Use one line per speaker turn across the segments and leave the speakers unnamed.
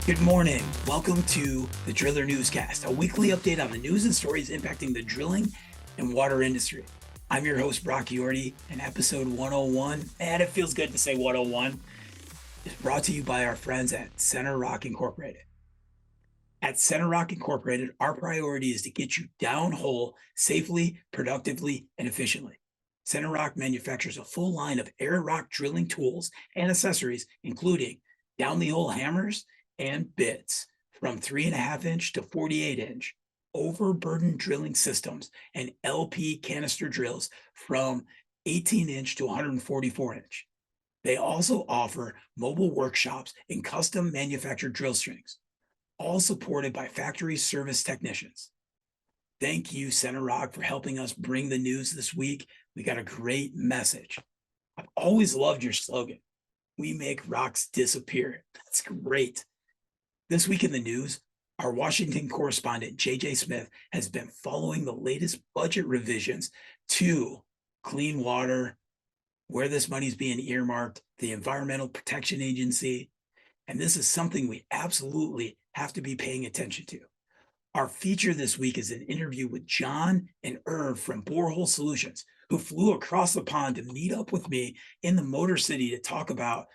Good morning. Welcome to the Driller Newscast, a weekly update on the news and stories impacting the drilling and water industry. I'm your host, Brock Yorty, and episode 101, and it feels good to say 101, is brought to you by our friends at Center Rock Incorporated. At Center Rock Incorporated, our priority is to get you downhole safely, productively, and efficiently. Center Rock manufactures a full line of air rock drilling tools and accessories, including down the hole hammers and bits from 3.5-inch to 48-inch, overburden drilling systems, and LP canister drills from 18-inch to 144-inch. They also offer mobile workshops and custom manufactured drill strings, all supported by factory service technicians. Thank you, Center Rock, for helping us bring the news this week. We got a great message. I've always loved your slogan. We make rocks disappear. That's great. This week in the news, our Washington correspondent, JJ Smith, has been following the latest budget revisions to clean water, where this money is being earmarked, the Environmental Protection Agency, and this is something we absolutely have to be paying attention to. Our feature this week is an interview with John and Irv from Borehole Solutions, who flew across the pond to meet up with me in the Motor City to talk about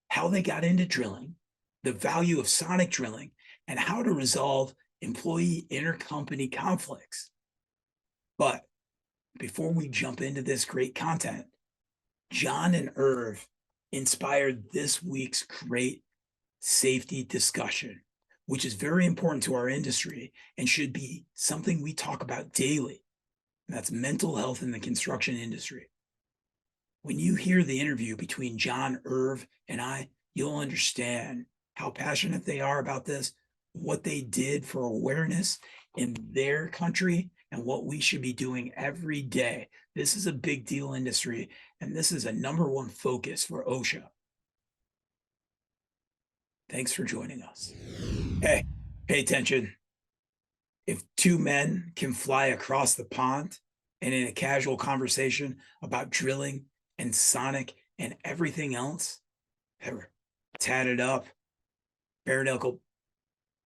how they got into drilling, the value of sonic drilling, and how to resolve employee intercompany conflicts. But before we jump into this great content, John and Irv inspired this week's great safety discussion, which is very important to our industry and should be something we talk about daily. And that's mental health in the construction industry. When you hear the interview between John, Irv, and I, you'll understand how passionate they are about this, what they did for awareness in their country, and what we should be doing every day. This is a big deal industry, and this is a number one focus for OSHA. Thanks for joining us. Hey, pay attention. If two men can fly across the pond and in a casual conversation about drilling and sonic and everything else, they're tatted up, bare knuckle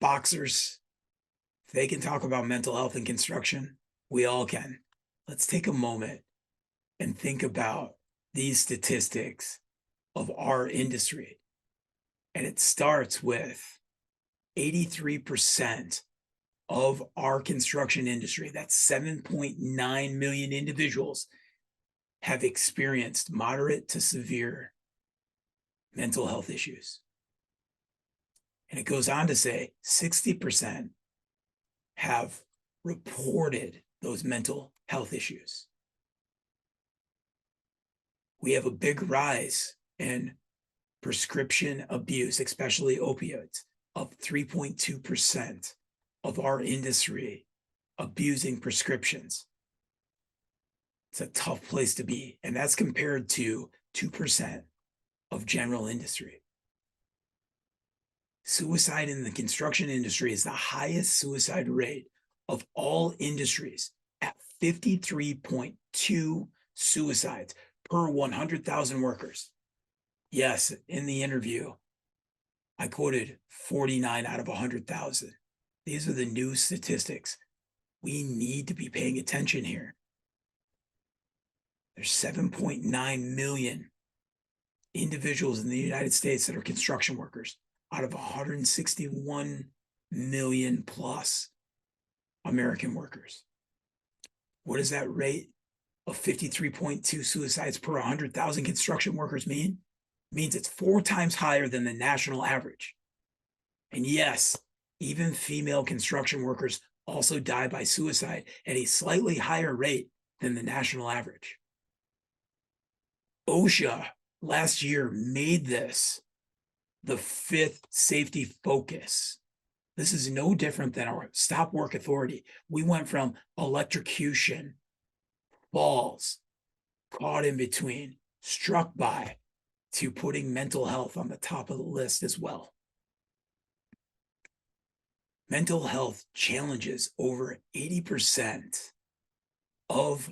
boxers, if they can talk about mental health in construction, we all can. Let's take a moment and think about these statistics of our industry. And it starts with 83% of our construction industry, that's 7.9 million individuals, have experienced moderate to severe mental health issues. And it goes on to say 60% have reported those mental health issues. We have a big rise in prescription abuse, especially opioids, of 3.2% of our industry abusing prescriptions. It's a tough place to be. And that's compared to 2% of general industry. Suicide in the construction industry is the highest suicide rate of all industries at 53.2 suicides per 100,000 workers. Yes, in the interview, I quoted 49 out of 100,000. These are the new statistics. We need to be paying attention here. There's 7.9 million individuals in the United States that are construction workers out of 161 million plus American workers. What does that rate of 53.2 suicides per 100,000 construction workers mean? It means it's 4 times higher than the national average. And yes, even female construction workers also die by suicide at a slightly higher rate than the national average. OSHA last year made this the 5th safety focus. This is no different than our stop work authority. We went from electrocution, falls, caught in between, struck by, to putting mental health on the top of the list as well. Mental health challenges over 80% of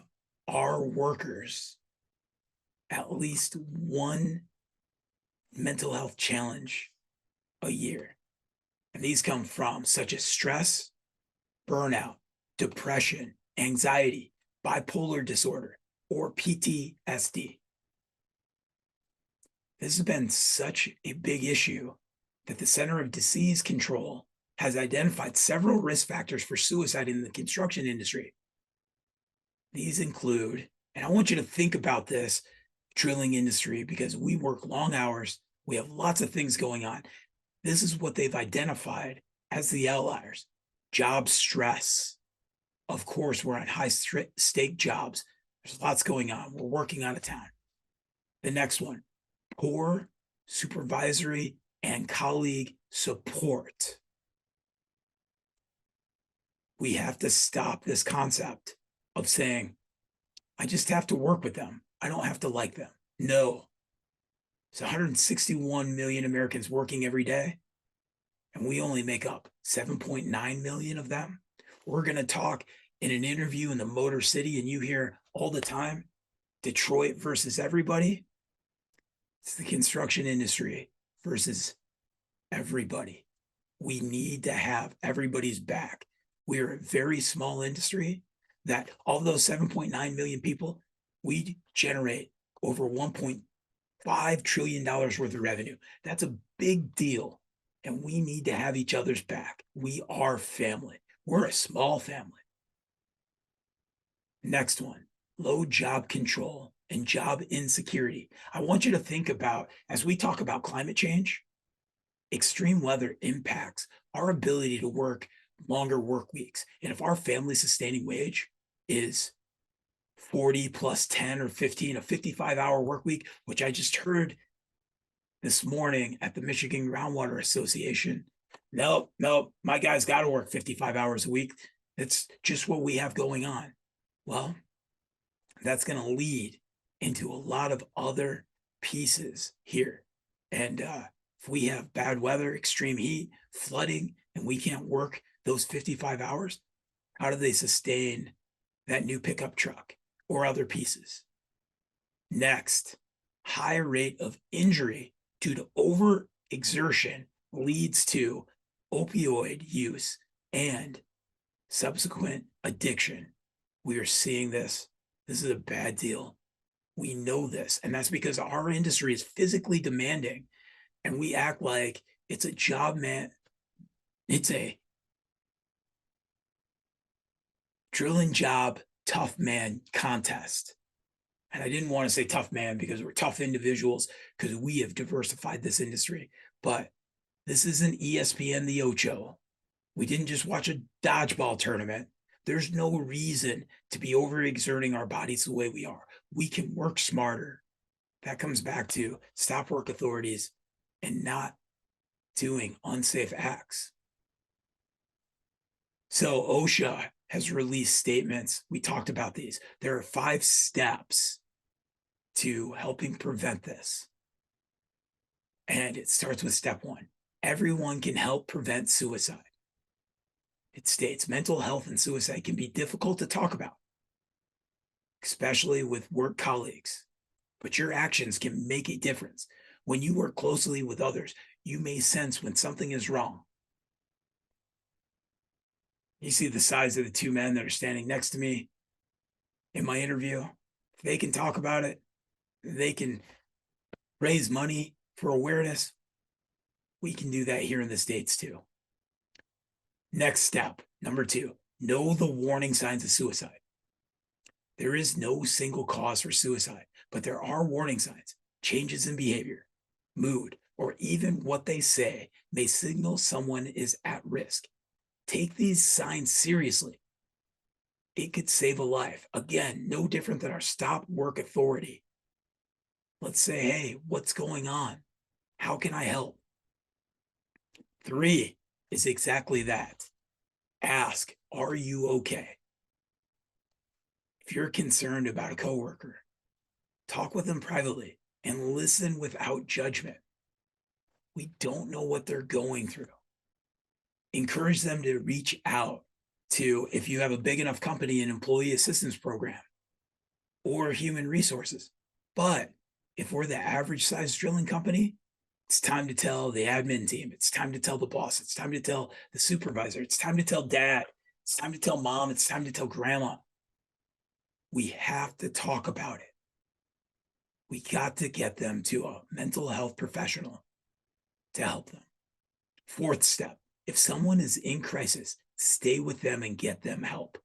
our workers at least one mental health challenge a year. And these come from such as stress, burnout, depression, anxiety, bipolar disorder, or PTSD. This has been such a big issue that the Center of Disease Control has identified several risk factors for suicide in the construction industry. These include, and I want you to think about this drilling industry because we work long hours, we have lots of things going on. This is what they've identified as the outliers. Job stress. Of course, we're on high stake jobs. There's lots going on. We're working out of town. The next one, poor supervisory and colleague support. We have to stop this concept of saying, I just have to work with them. I don't have to like them. No. There's 161 million Americans working every day, and we only make up 7.9 million of them. We're going to talk in an interview in the Motor City, and you hear all the time, Detroit versus everybody. It's the construction industry versus everybody. We need to have everybody's back. We are a very small industry that of those 7.9 million people, we generate over $1.5 trillion worth of revenue. That's a big deal. And we need to have each other's back. We are family. We're a small family. Next one, low job control and job insecurity. I want you to think about, as we talk about climate change, extreme weather impacts our ability to work longer work weeks. And if our family sustaining wage is 40 plus 10 or 15, a 55-hour work week, which I just heard this morning at the Michigan Groundwater Association. No, my guy's got to work 55 hours a week. It's just what we have going on. Well, that's going to lead into a lot of other pieces here. And if we have bad weather, extreme heat, flooding, and we can't work those 55 hours, how do they sustain that new pickup truck or other pieces? Next, high rate of injury due to overexertion leads to opioid use and subsequent addiction. We are seeing this. This is a bad deal. We know this. And that's because our industry is physically demanding and we act like it's a job, man. It's a drilling job, tough man contest. And I didn't want to say tough man because we're tough individuals because we have diversified this industry. But this isn't ESPN the Ocho. We didn't just watch a dodgeball tournament. There's no reason to be overexerting our bodies the way we are. We can work smarter. That comes back to stop work authorities and not doing unsafe acts. So OSHA has released statements. We talked about these. There are 5 steps to helping prevent this. And it starts with step 1. Everyone can help prevent suicide. It states mental health and suicide can be difficult to talk about, especially with work colleagues, but your actions can make a difference. When you work closely with others, you may sense when something is wrong. You see the size of the 2 men that are standing next to me in my interview. They can talk about it. They can raise money for awareness. We can do that here in the States too. Next step, number 2, know the warning signs of suicide. There is no single cause for suicide, but there are warning signs. Changes in behavior, mood, or even what they say may signal someone is at risk. Take these signs seriously. It could save a life. Again, no different than our stop work authority. Let's say, hey, what's going on? How can I help? 3 is exactly that. Ask, are you okay? If you're concerned about a coworker, talk with them privately and listen without judgment. We don't know what they're going through. Encourage them to reach out to, if you have a big enough company, an employee assistance program or human resources. But if we're the average size drilling company, It's time to tell the admin team. It's time to tell the boss. It's time to tell the supervisor. It's time to tell dad. It's time to tell mom. It's time to tell grandma. We have to talk about it. We got to get them to a mental health professional to help them. Fourth step, if someone is in crisis, stay with them and get them help.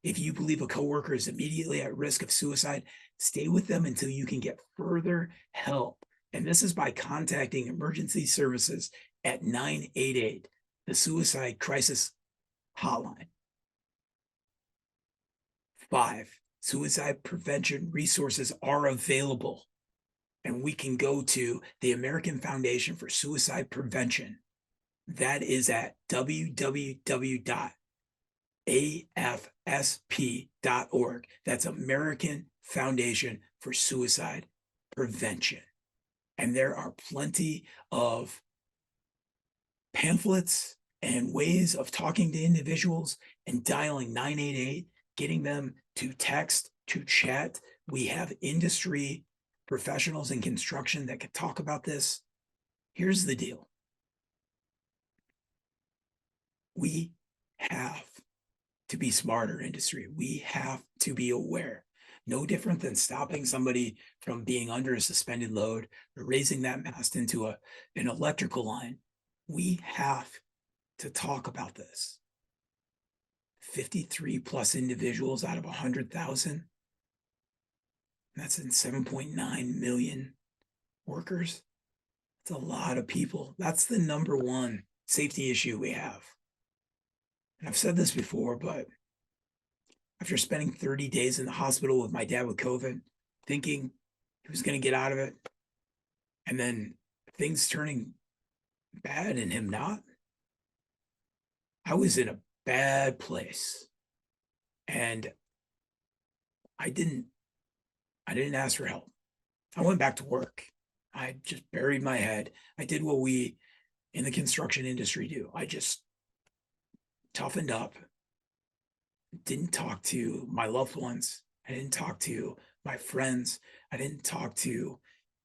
If you believe a coworker is immediately at risk of suicide, stay with them until you can get further help. And this is by contacting emergency services at 988, the suicide crisis hotline. 5, suicide prevention resources are available. And we can go to the American Foundation for Suicide Prevention. That is at www.afsp.org. That's American Foundation for Suicide Prevention. And there are plenty of pamphlets and ways of talking to individuals and dialing 988, getting them to text, to chat. We have industry professionals in construction that could talk about this. Here's the deal. We have to be smarter, industry. We have to be aware. No different than stopping somebody from being under a suspended load or raising that mast into an electrical line. We have to talk about this. 53 plus individuals out of 100,000. That's in 7.9 million workers. That's a lot of people. That's the number one safety issue we have. And I've said this before, but after spending 30 days in the hospital with my dad with COVID, thinking he was going to get out of it, and then things turning bad and him not, I was in a bad place. And I didn't ask for help. I went back to work. I just buried my head. I did what we in the construction industry do. I just toughened up. Didn't talk to my loved ones. I didn't talk to my friends. I didn't talk to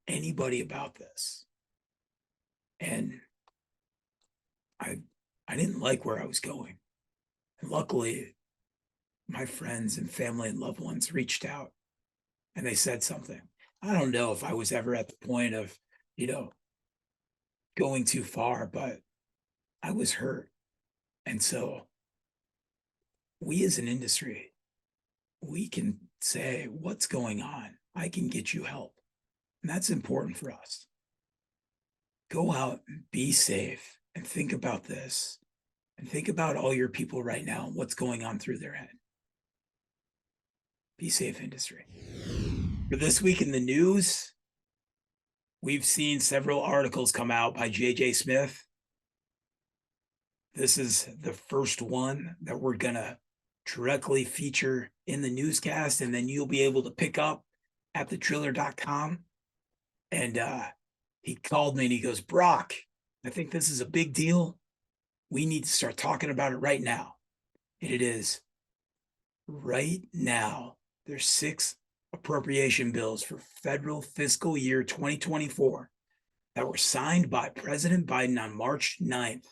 anybody about this. And I didn't like where I was going. And luckily, my friends and family and loved ones reached out and they said something. I don't know if I was ever at the point of, going too far, but I was hurt. And so we as an industry, we can say, what's going on? I can get you help. And that's important for us. Go out, be safe, and think about this. And think about all your people right now and what's going on through their head. Be safe, industry. For this week in the news, we've seen several articles come out by J.J. Smith. This is the first one that we're going to directly feature in the newscast, and then you'll be able to pick up at thedriller.com. And he called me and he goes, Brock, I think this is a big deal. We need to start talking about it right now. And it is right now. There's 6 appropriation bills for federal fiscal year 2024 that were signed by President Biden on March 9th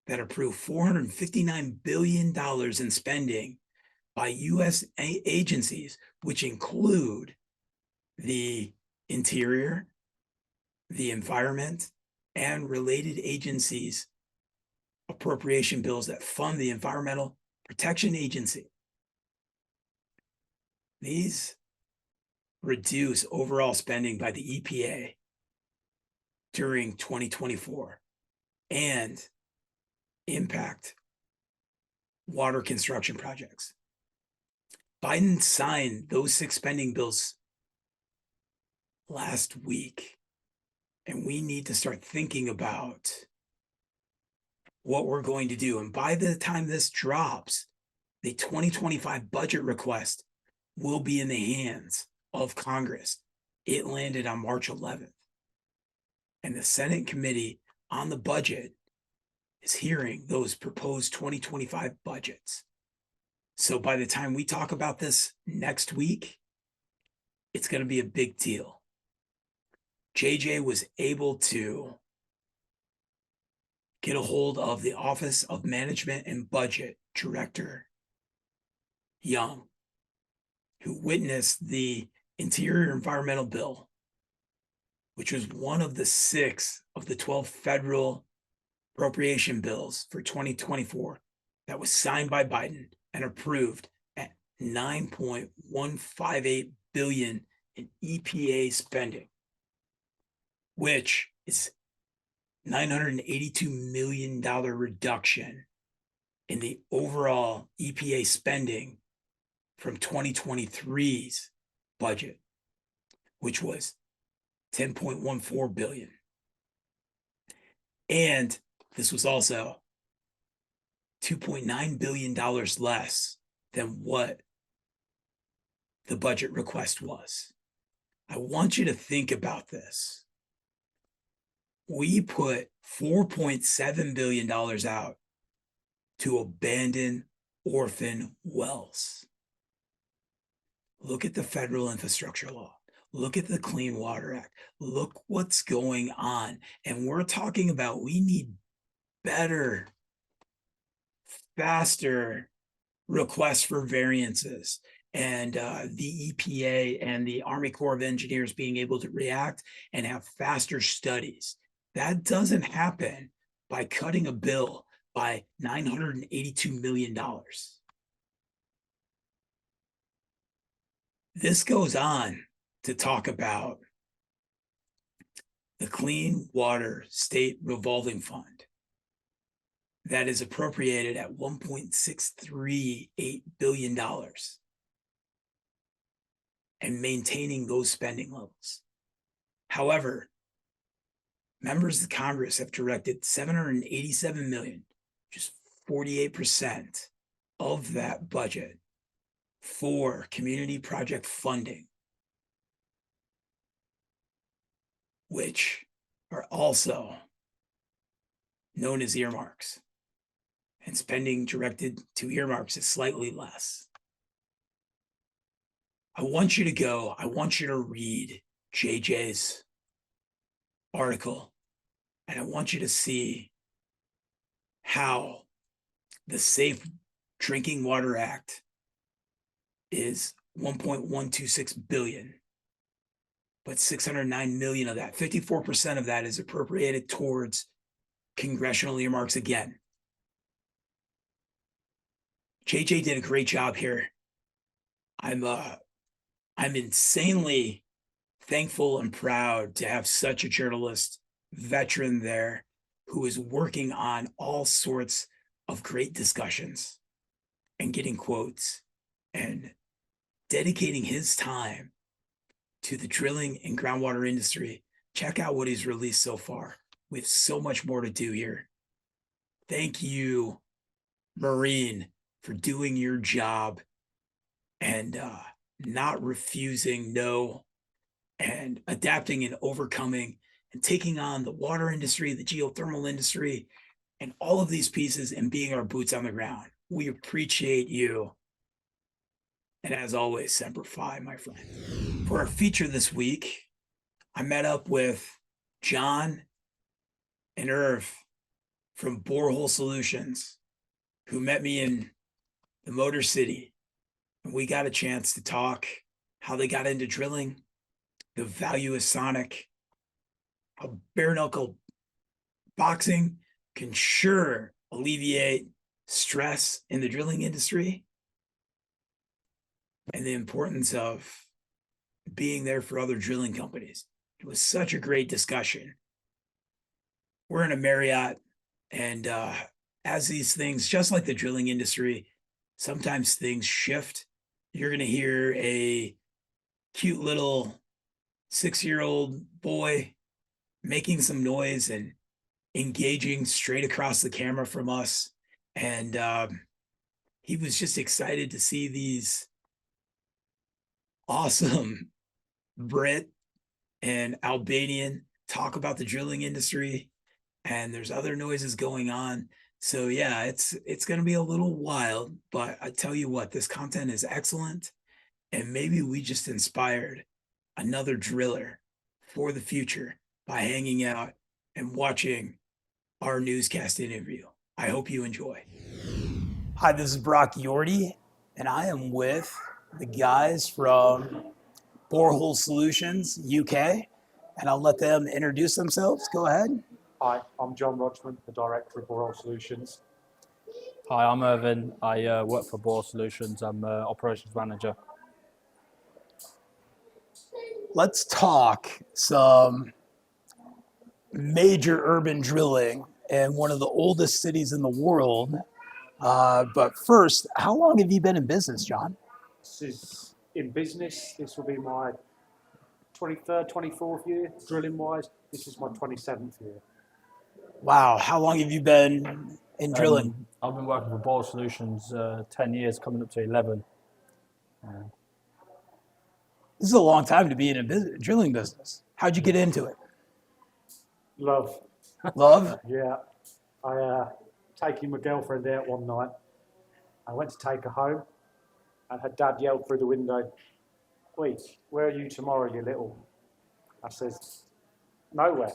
that approved $459 billion in spending by U.S. agencies, which include the Interior, the Environment, and related agencies appropriation bills that fund the Environmental Protection Agency. These reduce overall spending by the EPA during 2024 and impact water construction projects. Biden signed those 6 spending bills last week, and we need to start thinking about what we're going to do. And by the time this drops, the 2025 budget request will be in the hands of Congress. It landed on March 11th. And the Senate committee on the budget is hearing those proposed 2025 budgets. So by the time we talk about this next week, it's going to be a big deal. JJ was able to get a hold of the Office of Management and Budget Director Young, who witnessed the Interior Environmental Bill, which was one of the 6 of the 12 federal appropriation bills for 2024 that was signed by Biden and approved at 9.158 billion in EPA spending, which is $982 million reduction in the overall EPA spending from 2023's budget, which was 10.14 billion. And this was also $2.9 billion less than what the budget request was. I want you to think about this. We put $4.7 billion out to abandon orphan wells. Look at the federal infrastructure law. Look at the Clean Water Act. Look what's going on. And we're talking about we need better, faster requests for variances, and the EPA and the Army Corps of Engineers being able to react and have faster studies. That doesn't happen by cutting a bill by $982 million. This goes on to talk about the Clean Water State Revolving Fund that is appropriated at $1.638 billion and maintaining those spending levels. However, members of Congress have directed $787 million, just 48% of that budget, for community project funding, which are also known as earmarks. And spending directed to earmarks is slightly less. I want you to read JJ's article, and I want you to see how the Safe Drinking Water Act is 1.126 billion, but 609 million of that, 54% of that, is appropriated towards congressional earmarks again. JJ did a great job here. I'm insanely thankful and proud to have such a journalist veteran there who is working on all sorts of great discussions and getting quotes and dedicating his time to the drilling and groundwater industry. Check out what he's released so far. We have so much more to do here. Thank you, Marine, for doing your job and not refusing no, and adapting and overcoming and taking on the water industry, the geothermal industry, and all of these pieces, and being our boots on the ground. We appreciate you. And as always, Semper Fi, my friend. For our feature this week, I met up with John and Irv from Borehole Solutions, who met me in the Motor City. And we got a chance to talk how they got into drilling, the value of Sonic, how bare knuckle boxing can sure alleviate stress in the drilling industry, and the importance of being there for other drilling companies. It was such a great discussion. We're in a Marriott, and as these things, just like the drilling industry, sometimes things shift. You're going to hear a cute little 6-year-old boy making some noise and engaging straight across the camera from us. And he was just excited to see these awesome Brit and Albanian talk about the drilling industry. And there's other noises going on. So yeah, it's going to be a little wild, but I tell you what, this content is excellent. And maybe we just inspired another driller for the future by hanging out and watching our newscast interview. I hope you enjoy. Hi, this is Brock Yorty, and I am with the guys from Borehole Solutions, UK, and I'll let them introduce themselves. Go ahead.
Hi, I'm John Rodgman, the director of Borehole Solutions.
Hi, I'm Irvin. I work for Borehole Solutions. I'm operations manager.
Let's talk some major urban drilling in one of the oldest cities in the world. But first, how long have you been in business, John?
This is in business. This will be my 23rd, 24th year. Drilling wise, this is my 27th year.
Wow, how long have you been in drilling?
I've been working for Borehole Solutions 10 years, coming up to 11.
This is a long time to be in a drilling business. How'd you get into it?
Love.
Love?
Yeah. I taking my girlfriend out one night. I went to take her home, and her dad yelled through the window, "Wait, where are you tomorrow, you little?" I says, "Nowhere.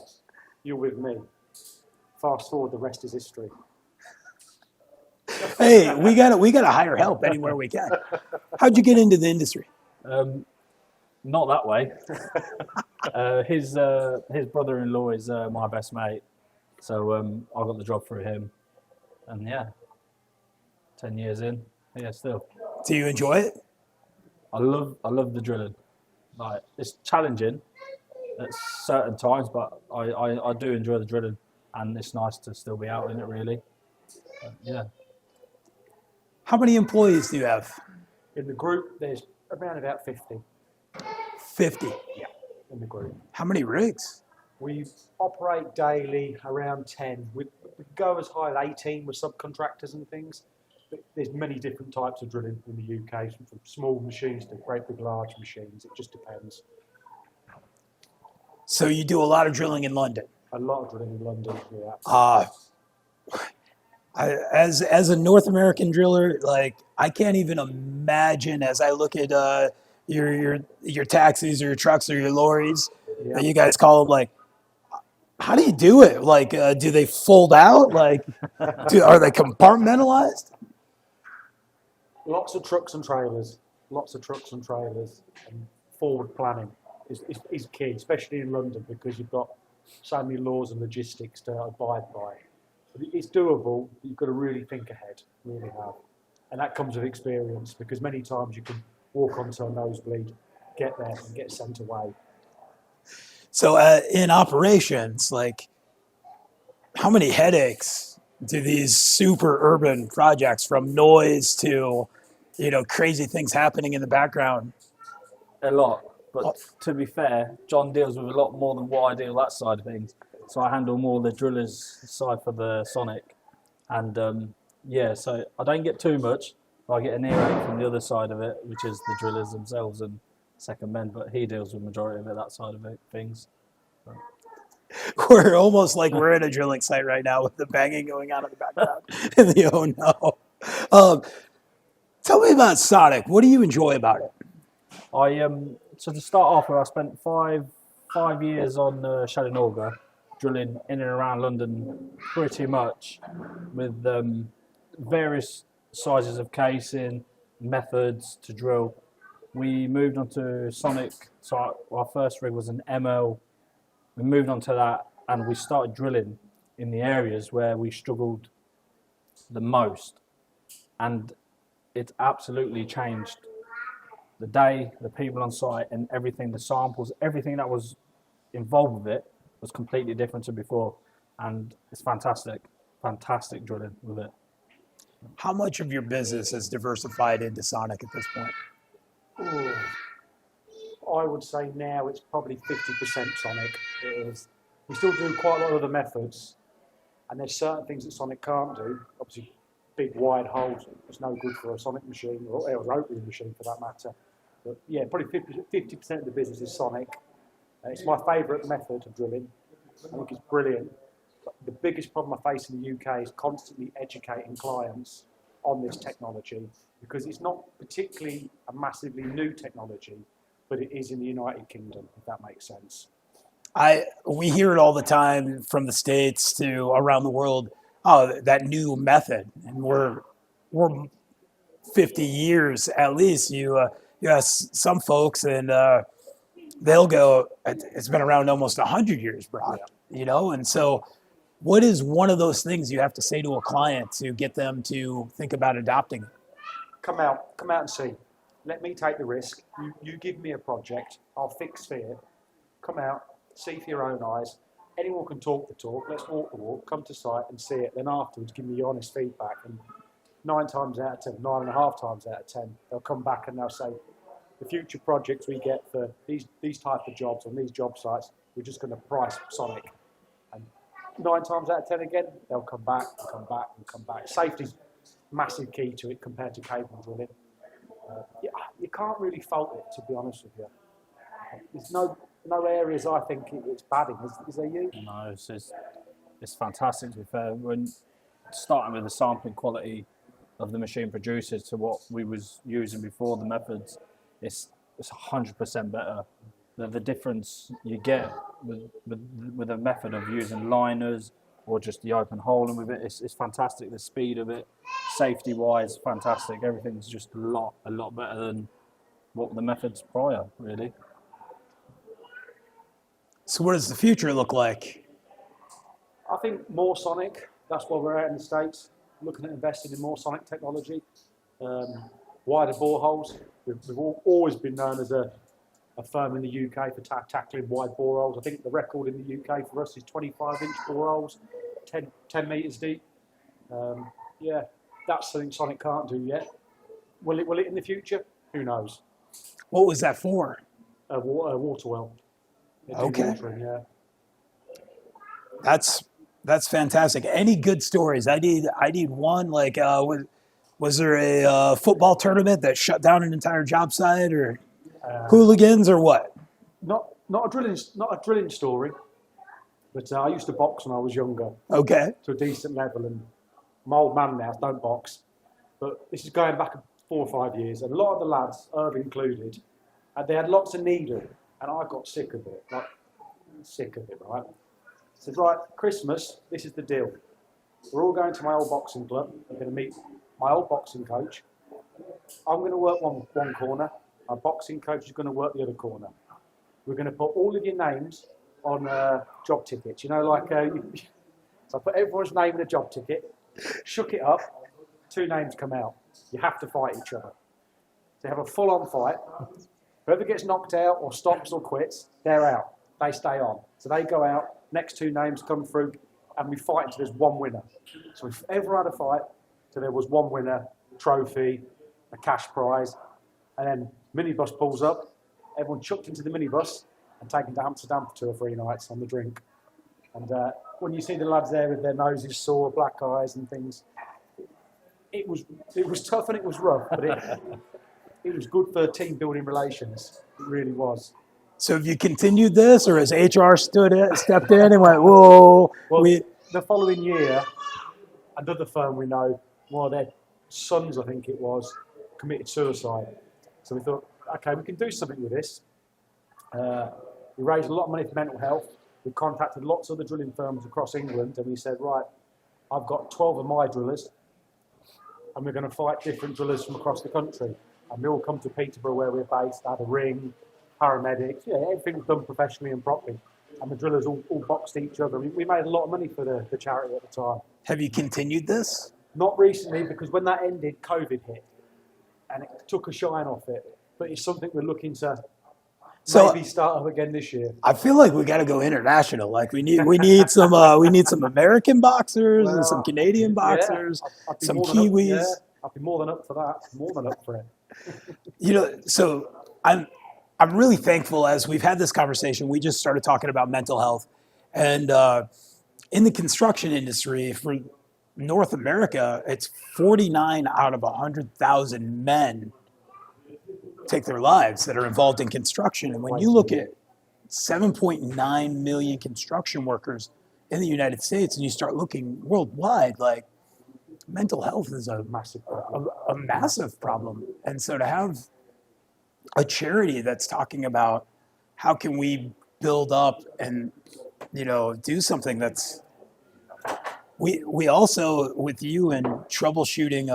You're with me." Fast forward, the rest is history.
Hey, we gotta hire help anywhere we can. How'd you get into the industry?
Not that way. His brother-in-law is my best mate, so I got the job through him, and yeah, 10 years in, yeah, still.
Do you enjoy it?
I love the drilling. Like, it's challenging at certain times, but I do enjoy the drilling, and it's nice to still be out in it, really. Yeah.
How many employees do you have?
In the group, there's around about 50.
50.
Yeah, in the group.
How many rigs?
We operate daily around 10. We go as high as 18 with subcontractors and things. But there's many different types of drilling in the UK, from small machines to great big large machines. It just depends.
So you do a lot of drilling in London?
A lot of drilling in London, yeah.
As a North American driller, like, I can't even imagine, as I look at your taxis or your trucks or your lorries, that you guys call them, like, how do you do it? Like, do they fold out? Like, are they compartmentalized?
Lots of trucks and trailers. Lots of trucks and trailers. And forward planning is key, especially in London, because you've got so many laws and logistics to abide by. It's doable, but you've got to really think ahead, really have. And that comes with experience, because many times you can walk onto a nosebleed, get there and get sent away.
So in operations, like, how many headaches do these super urban projects, from noise to, crazy things happening in the background?
A lot, but to be fair, John deals with a lot more than what I deal that side of things. So I handle more the drillers side for the Sonic, and yeah, so I don't get too much. But I get an earache from the other side of it, which is the drillers themselves and second men. But he deals with the majority of it, that side of it, things. But
We're almost like we're at a drilling site right now with the banging going on in the background and the oh no. Tell me about Sonic. What do you enjoy about it?
So to start off with, I spent five years on Chattanooga, drilling in and around London pretty much, with various sizes of casing, methods to drill. We moved on to Sonic, so our first rig was an ML. We moved on to that, and we started drilling in the areas where we struggled the most, and it absolutely changed the day, the people on site, and everything, the samples, everything that was involved with it was completely different to before, and it's fantastic drilling with it.
How much of your business is diversified into Sonic at this point?
Ooh. I would say now it's probably 50% Sonic. It is. We still do quite a lot of other methods, and there's certain things that Sonic can't do. Obviously, big wide holes, it's no good for a Sonic machine, or a rotary machine for that matter. But yeah, probably 50% of the business is Sonic. It's my favourite method of drilling. I think it's brilliant. But the biggest problem I face in the UK is constantly educating clients on this technology, because it's not particularly a massively new technology, but it is in the United Kingdom, if that makes sense.
We hear it all the time from the States to around the world. Oh, that new method, and we're 50 years at least. You ask some folks, and they'll go, "It's been around almost 100 years, Brock." You know, and so what is one of those things you have to say to a client to get them to think about adopting it?
Come out and see. Let me take the risk. You give me a project. I'll fix fear. Come out, see for your own eyes. Anyone can talk the talk. Let's walk the walk. Come to site and see it. Then afterwards, give me your honest feedback. And 9 times out of 10, 9.5 times out of 10, they'll come back and they'll say, the future projects we get for these type of jobs on these job sites, we're just going to price Sonic. And 9 times out of 10 again, they'll come back and come back and come back. Safety's massive key to it compared to cable drilling. You can't really fault it, to be honest with you. There's no areas I think it's bad in. Is there you?
No, it's fantastic to be fair. When starting with the sampling quality of the machine producers to what we was using before the methods, it's 100% better. The difference you get with a method of using liners or just the open hole and with it, it's fantastic. The speed of it, safety wise, fantastic. Everything's just a lot better than what the methods prior, really.
So what does the future look like?
I think more Sonic. That's why we're out in the States, looking at investing in more Sonic technology. Wider boreholes. We've always been known as a firm in the UK for tackling wide boreholes. I think the record in the UK for us is 25-inch boreholes, 10 metres deep. Yeah, that's something Sonic can't do yet. Will it in the future? Who knows?
What was that for?
A water well.
Okay.
Watering, yeah.
That's fantastic. Any good stories? I need one. Like, was there a football tournament that shut down an entire job site, or hooligans, or what?
Not a drilling story, but I used to box when I was younger.
Okay.
To a decent level, and I'm an old man now, don't box. But this is going back 4 or 5 years, and a lot of the lads, Irv included, they had lots of needle, and I got sick of it. Right? Said, right, Christmas, this is the deal. We're all going to my old boxing club. I'm going to meet my old boxing coach. I'm going to work one corner. Our boxing coach is going to work the other corner. We're going to put all of your names on job tickets. You know, like, so I put everyone's name in a job ticket, shook it up, 2 names come out. You have to fight each other. So you have a full-on fight. Whoever gets knocked out or stops or quits, they're out. They stay on. So they go out, next 2 names come through, and we fight until there's one winner. So if ever had a fight, so there was one winner, trophy, a cash prize, and then minibus pulls up, everyone chucked into the minibus and taken to Amsterdam for 2 or 3 nights on the drink. And when you see the lads there with their noses sore, black eyes and things, it was tough and it was rough, but it was good for team building relations. It really was.
So have you continued this, or has HR stepped in and went, whoa?
Well, the following year, another firm we know, one of their sons, I think it was, committed suicide. So we thought, okay, we can do something with this. We raised a lot of money for mental health. We contacted lots of other drilling firms across England, and we said, right, I've got 12 of my drillers, and we're going to fight different drillers from across the country. And we all come to Peterborough, where we're based, had a ring, paramedics, everything's done professionally and properly. And the drillers all boxed each other. We made a lot of money for the charity at the time.
Have you continued this?
Not recently, because when that ended, COVID hit, and it took a shine off it. But it's something we're looking to maybe start up again this year.
I feel like we got to go international. Like we need some American boxers and some Canadian boxers, some Kiwis.
I'd be more than up for that. More than up for it.
You know, so I'm really thankful as we've had this conversation. We just started talking about mental health, and in the construction industry for North America, it's 49 out of 100,000 men take their lives that are involved in construction. And when you look at 7.9 million construction workers in the United States, and you start looking worldwide, like mental health is a massive problem. And so to have a charity that's talking about how can we build up and, do something that's, we also, with you and troubleshooting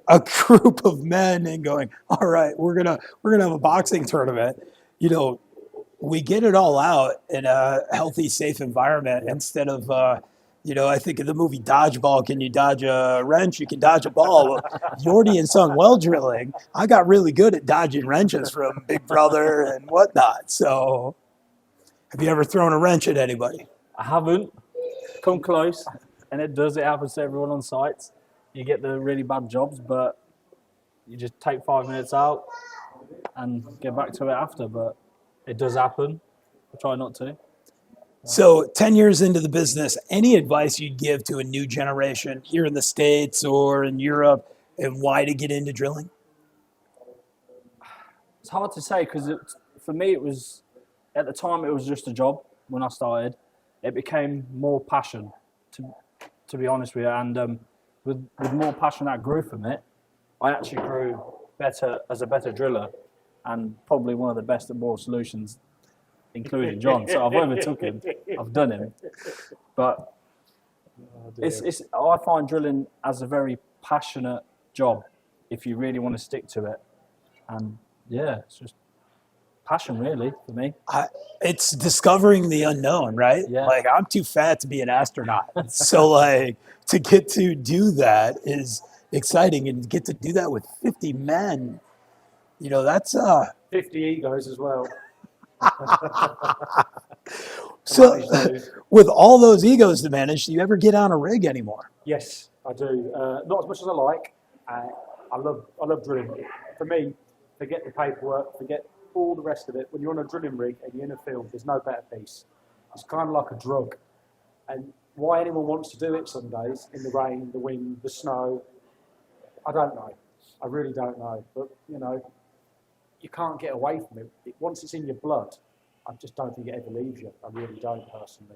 a group of men and going, all right, we're gonna have a boxing tournament. We get it all out in a healthy, safe environment instead of, I think of the movie Dodgeball. Can you dodge a wrench? You can dodge a ball. Well, Yordi and Sung well drilling. I got really good at dodging wrenches from Big Brother and whatnot. So, have you ever thrown a wrench at anybody?
I haven't come close, and it happens to everyone on sites. You get the really bad jobs, but you just take 5 minutes out and get back to it after. But it does happen. I try not to.
So, 10 years into the business, any advice you'd give to a new generation here in the States or in Europe and why to get into drilling?
It's hard to say because for me, it was, at the time, it was just a job when I started. It became more passion, to be honest with you. And with more passion that grew from it, I actually grew better as a better driller and probably one of the best at Borehole Solutions, including John. So I've overtook him. I've done him. But I find drilling as a very passionate job if you really want to stick to it. And yeah, it's just passion really for me.
It's discovering the unknown, right?
Yeah.
Like, I'm too fat to be an astronaut. So, like, to get to do that is exciting, and to get to do that with 50 men, that's
50 egos as well.
So, with all those egos to manage, do you ever get on a rig anymore?
Yes, I do. Not as much as I like. I love drilling. For me, forget the paperwork, forget all the rest of it. When you're on a drilling rig and you're in a field, there's no better piece. It's kind of like a drug. And why anyone wants to do it some days, in the rain, the wind, the snow, I don't know. I really don't know. But, you can't get away from it. Once it's in your blood, I just don't think it ever leaves you. I really don't, personally.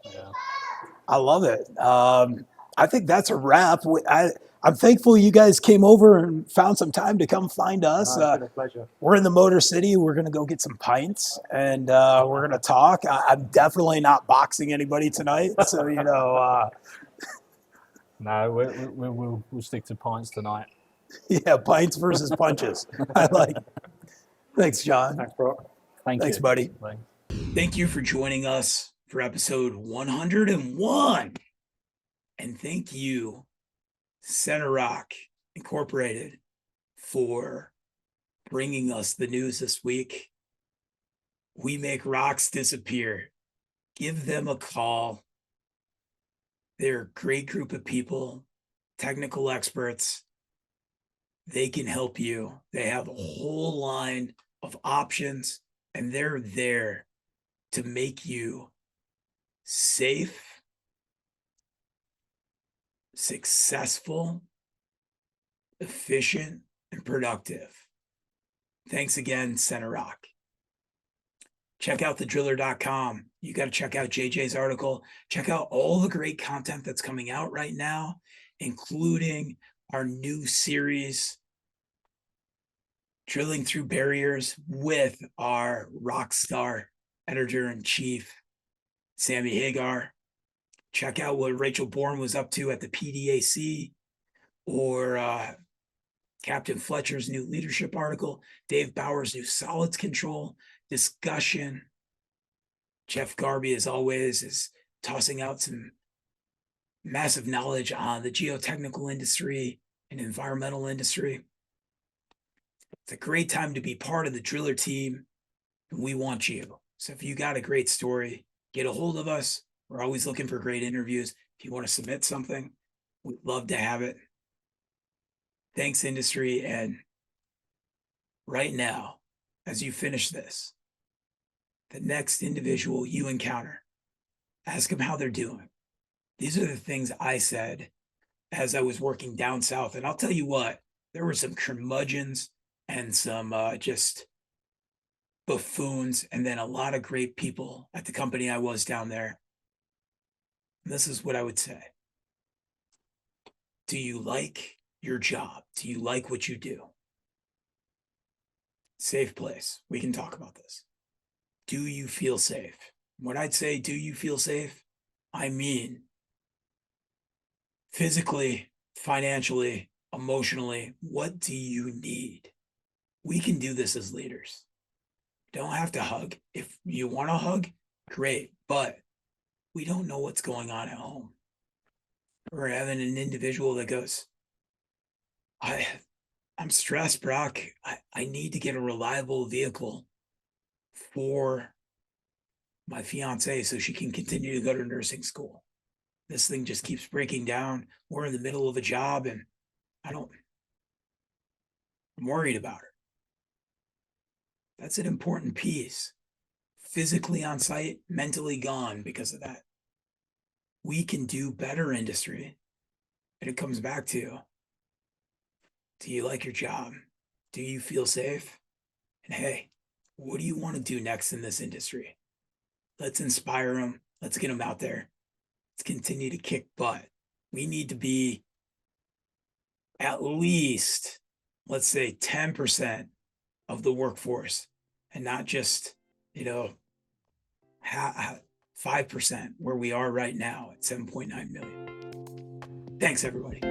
Yeah.
I love it. I think that's a wrap. I'm thankful you guys came over and found some time to come find us.
No, it's been a pleasure.
We're in the Motor City. We're going to go get some pints, and we're going to talk. I'm definitely not boxing anybody tonight. So,
No, we'll stick to pints tonight.
Yeah, pints versus punches. I like it. Thanks, John.
Thanks, Brock.
Thanks, buddy.
Thanks.
Thank you for joining us for episode 101. And thank you, Center Rock Incorporated, for bringing us the news this week. We make rocks disappear. Give them a call. They're a great group of people, technical experts. They can help you. They have a whole line of options, and they're there to make you safe, successful, efficient, and productive. Thanks again, Center Rock. Check out thedriller.com. You got to check out JJ's article. Check out all the great content that's coming out right now, including our new series, Drilling Through Barriers, with our rock star editor-in-chief, Sammy Hagar. Check out what Rachel Bourne was up to at the PDAC, or Captain Fletcher's new leadership article, Dave Bauer's new solids control discussion. Jeff Garby, as always, is tossing out some massive knowledge on the geotechnical industry and environmental industry. It's a great time to be part of the Driller team, and we want you. So if you got a great story, get a hold of us. We're always looking for great interviews. If you want to submit something, we'd love to have it. Thanks, industry. And right now, as you finish this, the next individual you encounter, ask them how they're doing. These are the things I said as I was working down south. And I'll tell you what, there were some curmudgeons and some just buffoons, and then a lot of great people at the company I was down there. And this is what I would say. Do you like your job? Do you like what you do? safe place. We can talk about this. Do you feel safe? When I'd say, do you feel safe? I mean, physically, financially, emotionally, what do you need? We can do this as leaders. Don't have to hug. If you want to hug, great. But we don't know what's going on at home. We're having an individual that goes, I'm stressed, Brock. I need to get a reliable vehicle for my fiance so she can continue to go to nursing school. This thing just keeps breaking down. We're in the middle of a job and I'm worried about her. That's an important piece. Physically on site, mentally gone because of that. We can do better, industry. And it comes back to, do you like your job? Do you feel safe? And hey, what do you want to do next in this industry? Let's inspire them. Let's get them out there. Let's continue to kick butt. We need to be at least, let's say, 10% of the workforce and not just, 5% where we are right now at 7.9 million. Thanks, everybody.